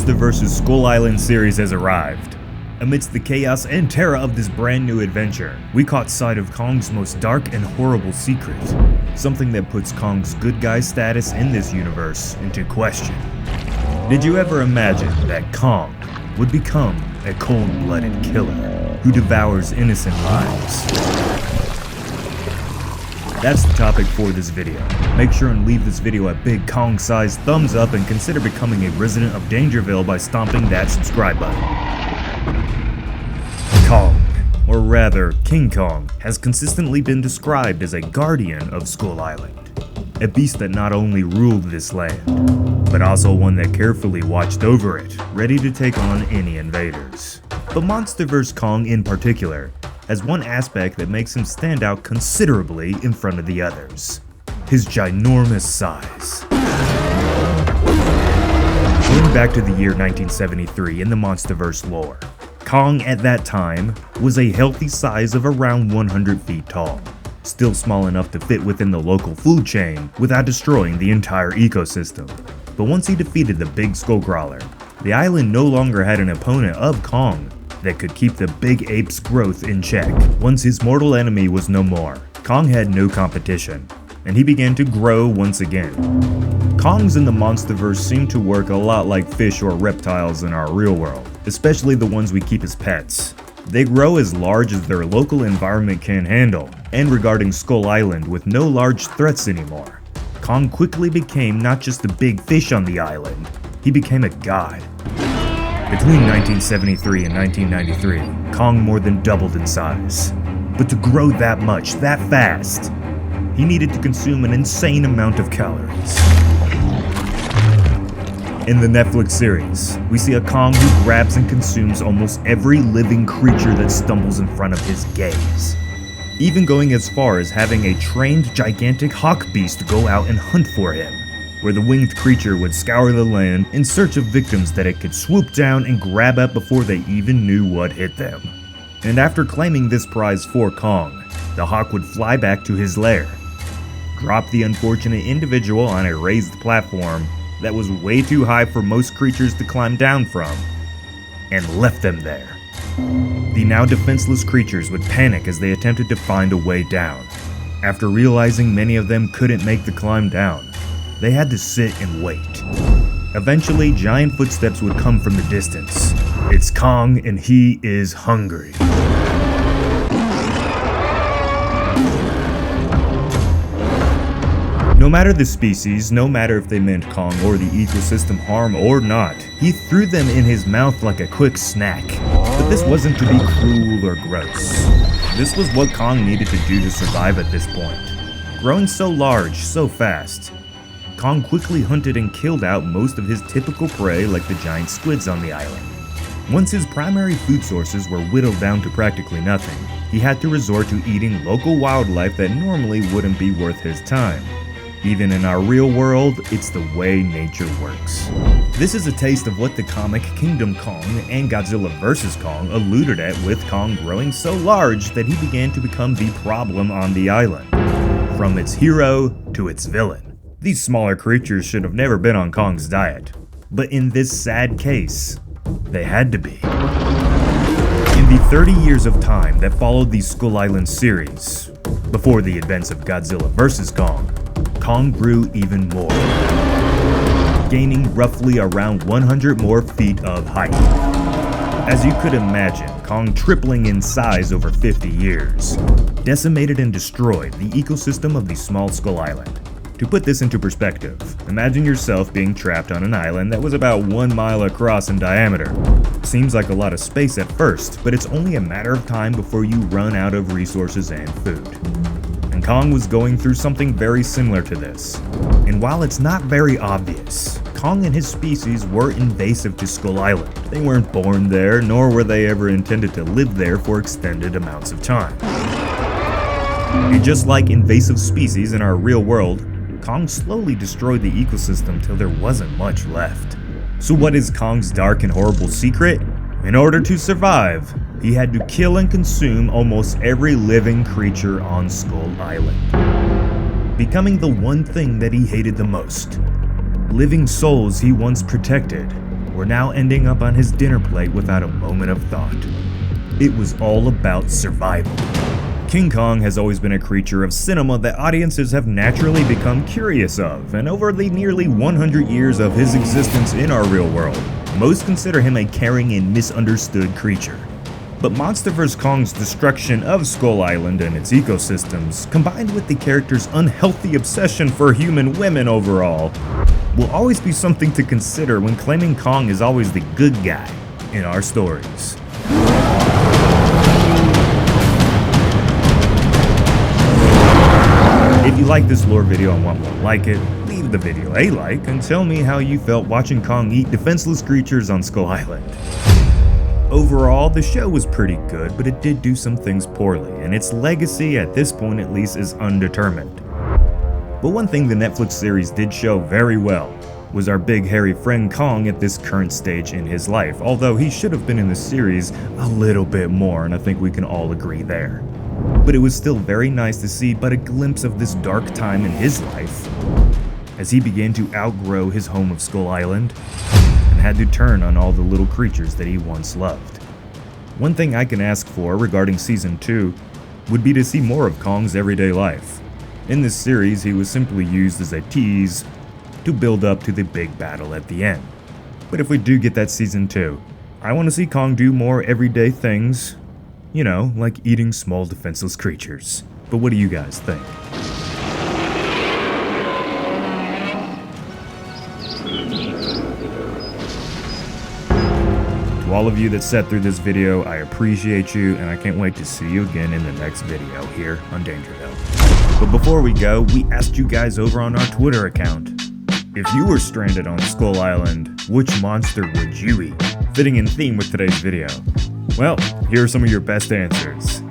Monster vs. Skull Island series has arrived. Amidst the chaos and terror of this brand new adventure, we caught sight of Kong's most dark and horrible secret, something that puts Kong's good guy status in this universe into question. Did you ever imagine that Kong would become a cold-blooded killer who devours innocent lives? That's the topic for this video. Make sure and leave this video a big Kong-sized thumbs up and consider becoming a resident of Dangerville by stomping that subscribe button. Kong, or rather King Kong, has consistently been described as a guardian of Skull Island. A beast that not only ruled this land, but also one that carefully watched over it, ready to take on any invaders. But Monster vs. Kong in particular has one aspect that makes him stand out considerably in front of the others: his ginormous size. Going back to the year 1973 in the Monsterverse lore, Kong at that time was a healthy size of around 100 feet tall, still small enough to fit within the local food chain without destroying the entire ecosystem. But once he defeated the big skull crawler, the island no longer had an opponent of Kong that could keep the big ape's growth in check. Once his mortal enemy was no more, Kong had no competition, and he began to grow once again. Kongs in the Monsterverse seem to work a lot like fish or reptiles in our real world, especially the ones we keep as pets. They grow as large as their local environment can handle, and regarding Skull Island with no large threats anymore, Kong quickly became not just a big fish on the island, he became a god. Between 1973 and 1993, Kong more than doubled in size. But to grow that much, that fast, he needed to consume an insane amount of calories. In the Netflix series, we see a Kong who grabs and consumes almost every living creature that stumbles in front of his gaze, even going as far as having a trained gigantic hawk beast go out and hunt for him, where the winged creature would scour the land in search of victims that it could swoop down and grab at before they even knew what hit them. And after claiming this prize for Kong, the hawk would fly back to his lair, drop the unfortunate individual on a raised platform that was way too high for most creatures to climb down from, and left them there. The now defenseless creatures would panic as they attempted to find a way down. After realizing many of them couldn't make the climb down, they had to sit and wait. Eventually, giant footsteps would come from the distance. It's Kong, and he is hungry. No matter the species, no matter if they meant Kong or the ecosystem harm or not, he threw them in his mouth like a quick snack. But this wasn't to be cruel or gross. This was what Kong needed to do to survive at this point. Growing so large, so fast, Kong quickly hunted and killed out most of his typical prey like the giant squids on the island. Once his primary food sources were whittled down to practically nothing, he had to resort to eating local wildlife that normally wouldn't be worth his time. Even in our real world, it's the way nature works. This is a taste of what the comic Kingdom Kong and Godzilla vs. Kong alluded at, with Kong growing so large that he began to become the problem on the island. From its hero to its villain. These smaller creatures should have never been on Kong's diet, but in this sad case, they had to be. In the 30 years of time that followed the Skull Island series, before the events of Godzilla vs. Kong, Kong grew even more, gaining roughly around 100 more feet of height. As you could imagine, Kong tripling in size over 50 years, decimated and destroyed the ecosystem of the small Skull Island. To put this into perspective, imagine yourself being trapped on an island that was about 1 mile across in diameter. Seems like a lot of space at first, but it's only a matter of time before you run out of resources and food. And Kong was going through something very similar to this. And while it's not very obvious, Kong and his species were invasive to Skull Island. They weren't born there, nor were they ever intended to live there for extended amounts of time. And just like invasive species in our real world, Kong slowly destroyed the ecosystem till there wasn't much left. So what is Kong's dark and horrible secret? In order to survive, he had to kill and consume almost every living creature on Skull Island, becoming the one thing that he hated the most. Living souls he once protected were now ending up on his dinner plate without a moment of thought. It was all about survival. King Kong has always been a creature of cinema that audiences have naturally become curious of, and over the nearly 100 years of his existence in our real world, most consider him a caring and misunderstood creature. But Monster vs. Kong's destruction of Skull Island and its ecosystems, combined with the character's unhealthy obsession for human women overall, will always be something to consider when claiming Kong is always the good guy in our stories. If you like this lore video and want more like it, leave the video a like and tell me how you felt watching Kong eat defenseless creatures on Skull Island. Overall, the show was pretty good, but it did do some things poorly, and its legacy, at this point at least, is undetermined. But one thing the Netflix series did show very well was our big hairy friend Kong at this current stage in his life, although he should have been in the series a little bit more, and I think we can all agree there. But it was still very nice to see but a glimpse of this dark time in his life, as he began to outgrow his home of Skull Island, and had to turn on all the little creatures that he once loved. One thing I can ask for regarding Season 2 would be to see more of Kong's everyday life. In this series, he was simply used as a tease to build up to the big battle at the end. But if we do get that Season 2, I want to see Kong do more everyday things, you know, like eating small defenseless creatures. But what do you guys think? To all of you that sat through this video, I appreciate you, and I can't wait to see you again in the next video here on Danger Hill. But before we go, we asked you guys over on our Twitter account, if you were stranded on Skull Island, which monster would you eat? Fitting in theme with today's video. Well, here are some of your best answers.